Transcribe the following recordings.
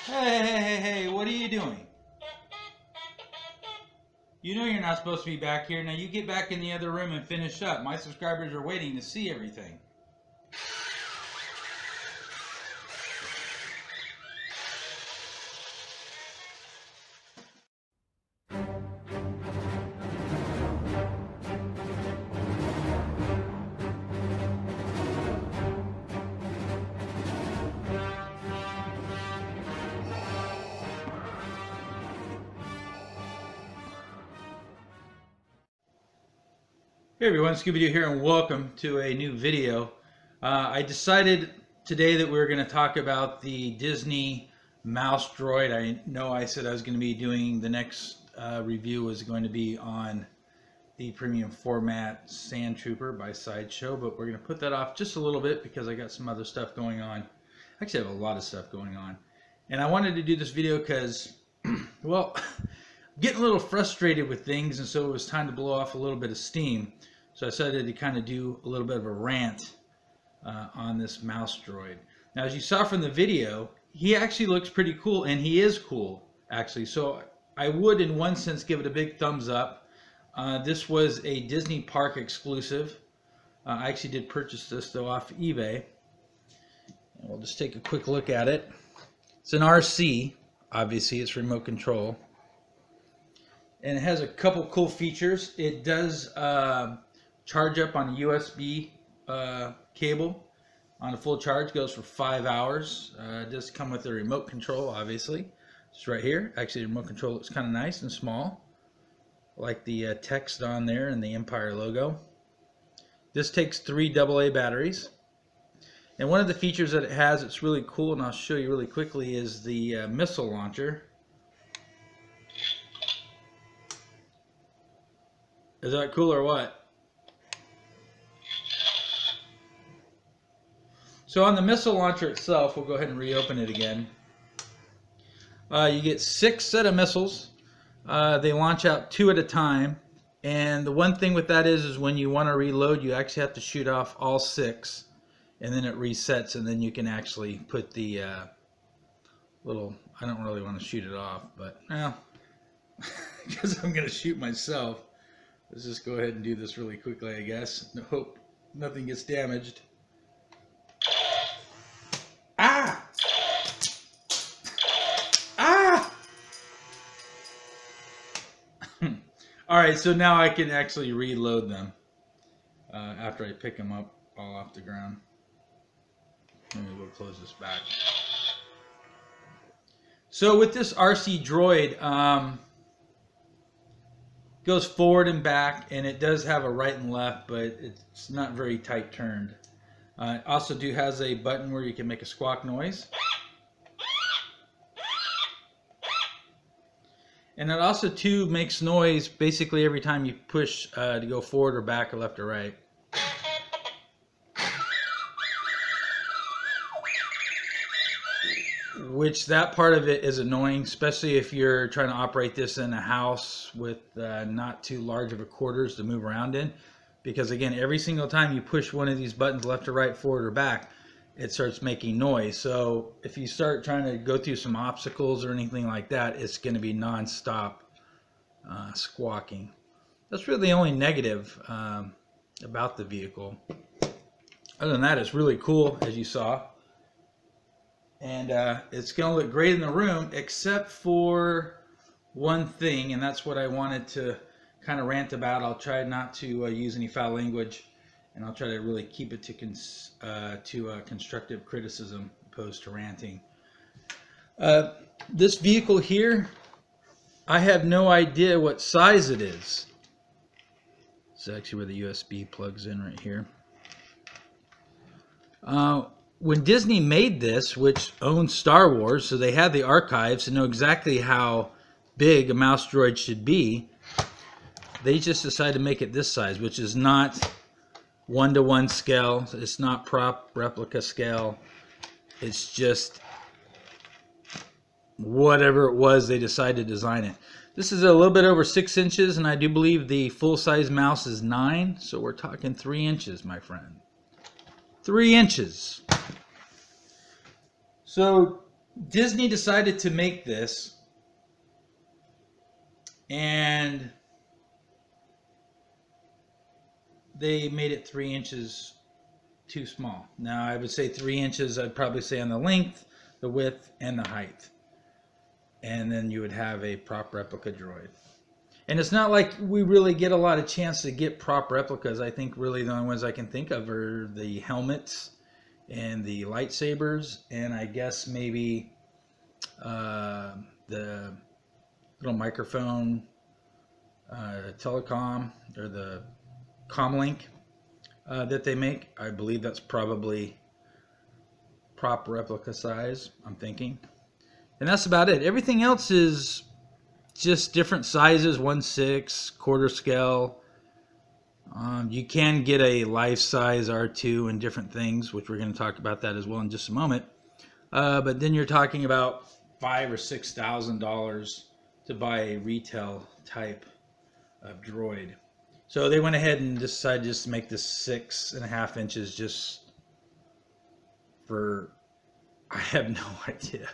Hey, what are you doing? You know you're not supposed to be back here. Now you get back in the other room and finish up. My subscribers are waiting to see everything. Hey everyone, Scooby-Doo here and welcome to a new video. I decided today that we were going to talk about the Disney mouse droid. I know I said I was going to be doing the next review was going to be on the premium format Sand Trooper by Sideshow, but we're going to put that off just a little bit because I got some other stuff going on. Actually, I have a lot of stuff going on. And I wanted to do this video because, well, I'm getting a little frustrated with things, and so it was time to blow off a little bit of steam. So I decided to kind of do a little bit of a rant on this mouse droid. Now, as you saw from the video, he actually looks pretty cool, and he is cool, actually. So I would, in one sense, give it a big thumbs up. This was a Disney Park exclusive. I actually did purchase this, though, off eBay. And we'll just take a quick look at it. It's an RC, obviously. It's remote control. And it has a couple cool features. It does charge up on a USB cable. On a full charge, goes for 5 hours. It does come with a remote control, obviously. It's right here. Actually, the remote control looks kind of nice and small. I like the text on there and the Empire logo. This takes 3 AA batteries. And one of the features that it has that's really cool, and I'll show you really quickly, is the missile launcher. Is that cool or what? So on the missile launcher itself, we'll go ahead and reopen it again. You get 6 set of missiles. They launch out 2 at a time. And the one thing with that is when you want to reload, you actually have to shoot off all 6. And then it resets, and then you can actually put the little, I don't really want to shoot it off, but, well, because I'm going to shoot myself. Let's just go ahead and do this really quickly, I guess. Hope nothing gets damaged. Ah! Ah! Alright, so now I can actually reload them after I pick them up all off the ground. Maybe we'll close this back. So with this RC droid, goes forward and back, and it does have a right and left, but it's not very tight turned. It also has a button where you can make a squawk noise. And it also too makes noise basically every time you push to go forward or back or left or right. Which that part of it is annoying, especially if you're trying to operate this in a house with not too large of a quarters to move around in. Because again, every single time you push one of these buttons left or right, forward or back, it starts making noise. So if you start trying to go through some obstacles or anything like that, it's going to be non-stop squawking. That's really the only negative about the vehicle. Other than that, it's really cool, as you saw. And it's going to look great in the room, except for one thing, and that's what I wanted to kind of rant about. I'll try not to use any foul language, and I'll try to really keep it to constructive criticism opposed to ranting. This vehicle here, I have no idea what size it is. It's actually where the USB plugs in right here. When Disney made this, which owns Star Wars, so they had the archives to know exactly how big a mouse droid should be, they just decided to make it this size, which is not 1-to-1 scale. It's not prop replica scale. It's just whatever it was they decided to design it. This is a little bit over 6 inches, and I do believe the full-size mouse is 9, so we're talking 3 inches, my friend. 3 inches. So Disney decided to make this, and they made it 3 inches too small. Now, I would say 3 inches, I'd probably say on the length, the width, and the height. And then you would have a prop replica droid. And it's not like we really get a lot of chance to get prop replicas. I think really the only ones I can think of are the helmets and the lightsabers, and I guess maybe the little microphone telecom, or the comlink that they make. I believe that's probably prop replica size, I'm thinking. And that's about it. Everything else is just different sizes, 1/6, quarter scale. You can get a life-size R2 and different things, which we're going to talk about that as well in just a moment. But then you're talking about $5,000 or $6,000 to buy a retail type of droid. So they went ahead and decided just to make this 6.5 inches just for, I have no idea.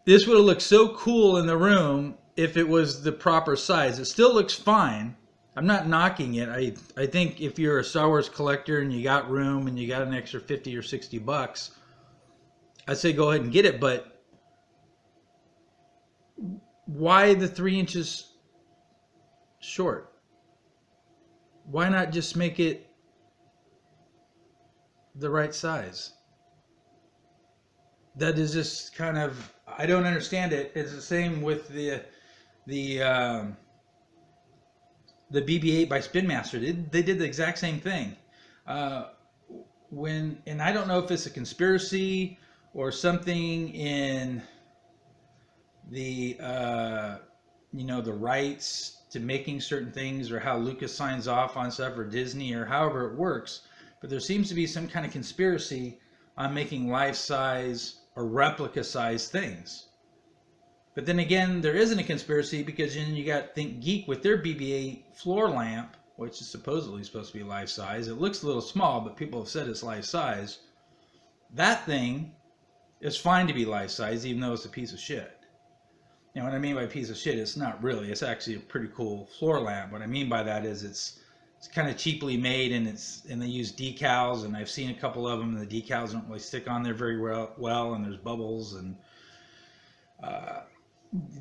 This would have looked so cool in the room if it was the proper size. It still looks fine. I'm not knocking it. I think if you're a Star Wars collector and you got room and you got an extra 50 or 60 bucks, I'd say go ahead and get it. But why the 3 inches short? Why not just make it the right size? That is just kind of, I don't understand it. It's the same with the BB-8 by Spin Master. They did the exact same thing. And I don't know if it's a conspiracy or something in the the rights to making certain things, or how Lucas signs off on stuff, or Disney, or however it works. But there seems to be some kind of conspiracy on making life-size or replica-size things. But then again, there isn't a conspiracy, because then you got Think Geek with their BB-8 floor lamp, which is supposedly supposed to be life-size. It looks a little small, but people have said it's life-size. That thing is fine to be life-size, even though it's a piece of shit. You know what I mean by piece of shit? It's not really. It's actually a pretty cool floor lamp. What I mean by that is it's kind of cheaply made, and they use decals, and I've seen a couple of them, and the decals don't really stick on there very well, and there's bubbles, and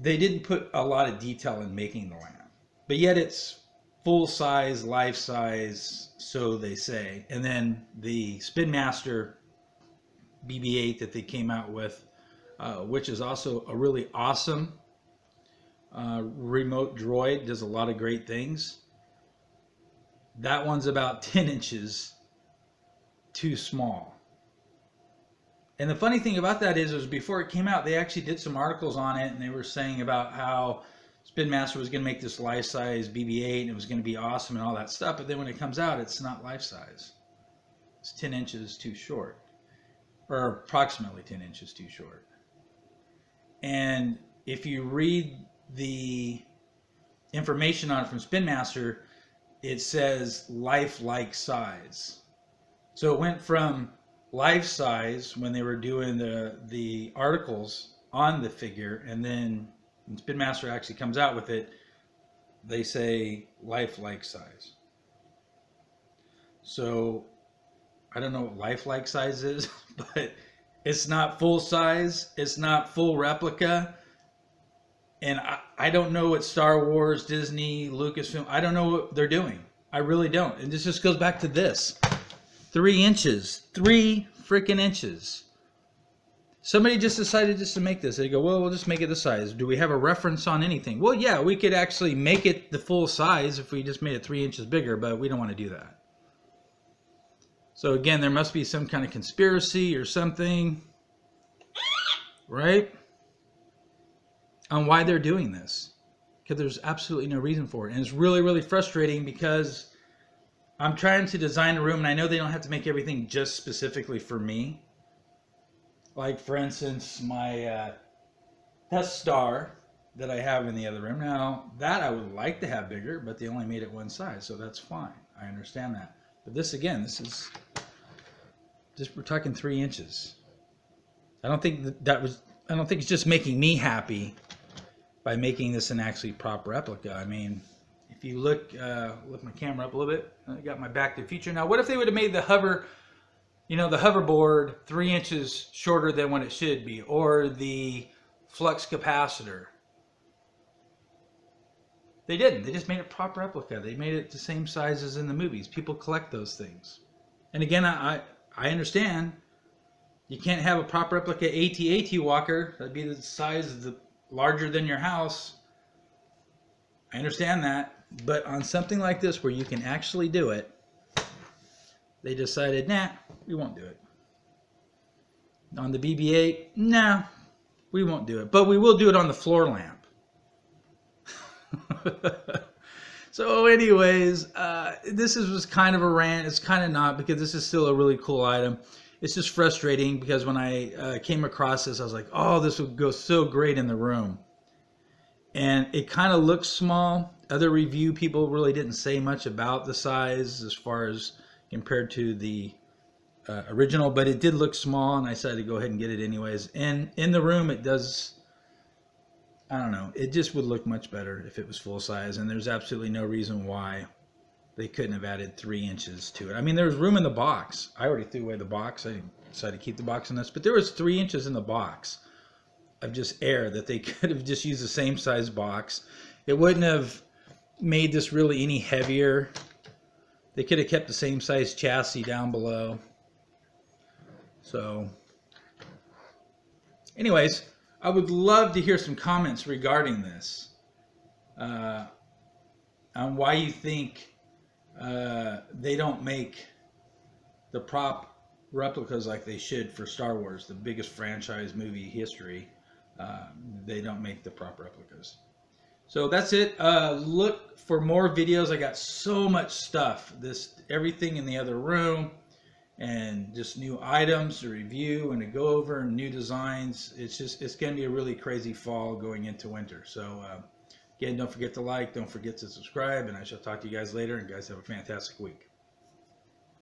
they didn't put a lot of detail in making the lamp, but yet it's full size, life size, so they say. And then the Spin Master BB-8 that they came out with, which is also a really awesome remote droid, does a lot of great things. That one's about 10 inches too small. And the funny thing about that is before it came out, they actually did some articles on it, and they were saying about how Spin Master was going to make this life-size BB-8, and it was going to be awesome and all that stuff. But then when it comes out, it's not life-size. It's 10 inches too short, or approximately 10 inches too short. And if you read the information on it from Spin Master, it says lifelike size. So it went from life size when they were doing the articles on the figure, and then when Spin Master actually comes out with it, they say lifelike size. So I don't know what lifelike size is, but it's not full size, it's not full replica. And I don't know what Star Wars, Disney, Lucasfilm, I don't know what they're doing. I really don't. And this just goes back to this. 3 inches. 3 freaking inches. Somebody just decided just to make this. They go, well, we'll just make it the size. Do we have a reference on anything? Well, yeah, we could actually make it the full size if we just made it 3 inches bigger, but we don't want to do that. So again, there must be some kind of conspiracy or something, right? On why they're doing this, because there's absolutely no reason for it. And it's really, really frustrating, because I'm trying to design a room, and I know they don't have to make everything just specifically for me. Like, for instance, my Death Star that I have in the other room. Now, that I would like to have bigger, but they only made it one size, so that's fine. I understand that. But this, again, this is just, we're talking 3 inches. I don't think I don't think it's just making me happy by making this an actually prop replica. I mean, if you lift my camera up a little bit, I got my Back to the Future. Now, what if they would have made the the hoverboard 3 inches shorter than what it should be, or the flux capacitor? They didn't. They just made a prop replica. They made it the same size as in the movies. People collect those things. And again, I understand you can't have a prop replica AT-AT walker. That'd be the size of larger than your house. I understand that. But on something like this where you can actually do it, they decided, nah, we won't do it. On the BB-8, nah, we won't do it. But we will do it on the floor lamp. So anyways, this was kind of a rant. It's kind of not, because this is still a really cool item. It's just frustrating because when I came across this, I was like, oh, this would go so great in the room. And it kind of looks small. Other review people really didn't say much about the size as far as compared to the original, but it did look small, and I decided to go ahead and get it anyways. And in the room, it does, I don't know, it just would look much better if it was full size, and there's absolutely no reason why they couldn't have added 3 inches to it. I mean, there was room in the box. I already threw away the box. I decided to keep the box in this, but there was 3 inches in the box of just air that they could have just used the same size box. It wouldn't have made this really any heavier. They could have kept the same size chassis down below. So anyways, I would love to hear some comments regarding this, on why you think they don't make the prop replicas like they should for Star Wars, the biggest franchise movie history. They don't make the prop replicas. So that's it. Look for more videos. I got so much stuff. Everything in the other room, and just new items to review and to go over, and new designs. It's going to be a really crazy fall going into winter. So again, don't forget to like, don't forget to subscribe, and I shall talk to you guys later, and guys have a fantastic week.